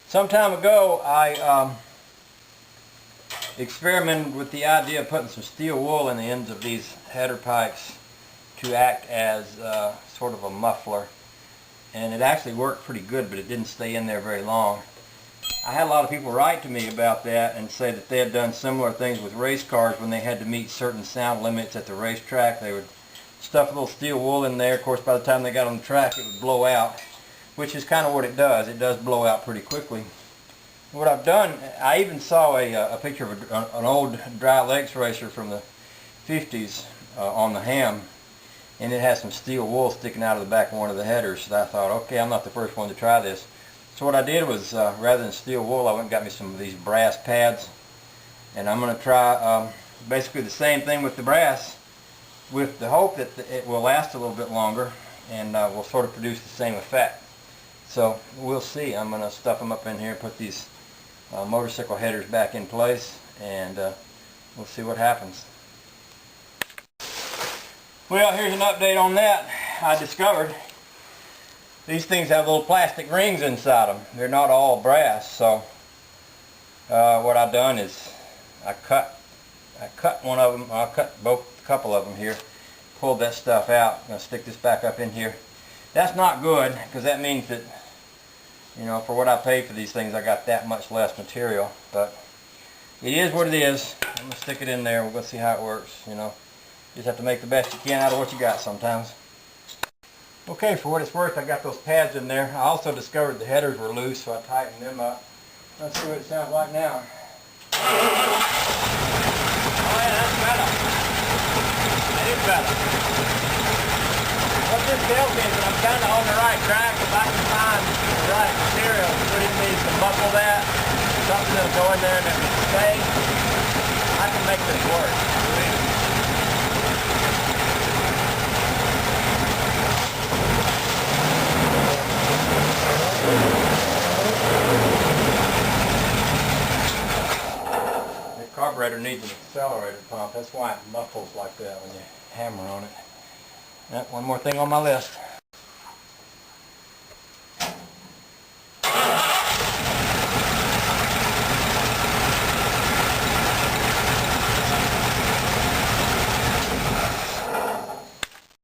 Some time ago, I experimented with the idea of putting some steel wool in the ends of these header pipes to act as sort of a muffler. And it actually worked pretty good, but it didn't stay in there very long. I had a lot of people write to me about that and say that they had done similar things with race cars when they had to meet certain sound limits at the racetrack. They would stuff a little steel wool in there. Of course, by the time they got on the track, it would blow out, which is kind of what it does. It does blow out pretty quickly. What I've done, I even saw a picture of an old dry legs racer from the 50s on the ham, and it has some steel wool sticking out of the back of one of the headers. So I thought, okay, I'm not the first one to try this. So what I did was, rather than steel wool, I went and got me some of these brass pads, and I'm going to try basically the same thing with the brass, with the hope that it will last a little bit longer and will sort of produce the same effect. So we'll see. I'm going to stuff them up in here, put these motorcycle headers back in place, and we'll see what happens. Well, here's an update on that. I discovered these things have little plastic rings inside them. They're not all brass, so what I've done is I cut one of them. I cut a couple of them here, pulled that stuff out. I'm going to stick this back up in here. That's not good, because that means that, you know, for what I paid for these things, I got that much less material. But it is what it is. I'm going to stick it in there. We're going to see how it works, you know. You just have to make the best you can out of what you got sometimes. Okay, for what it's worth, I got those pads in there. I also discovered the headers were loose, so I tightened them up. Let's see what it sounds like now. Oh yeah, that's better. That is better. What this tells me is that I'm kind of on the right track. If I can find the right material to put in these to muffle that, something that'll go in there and it will stay, I can make this work. The carburetor needs an accelerator pump. That's why it muffles like that when you hammer on it. One more thing on my list.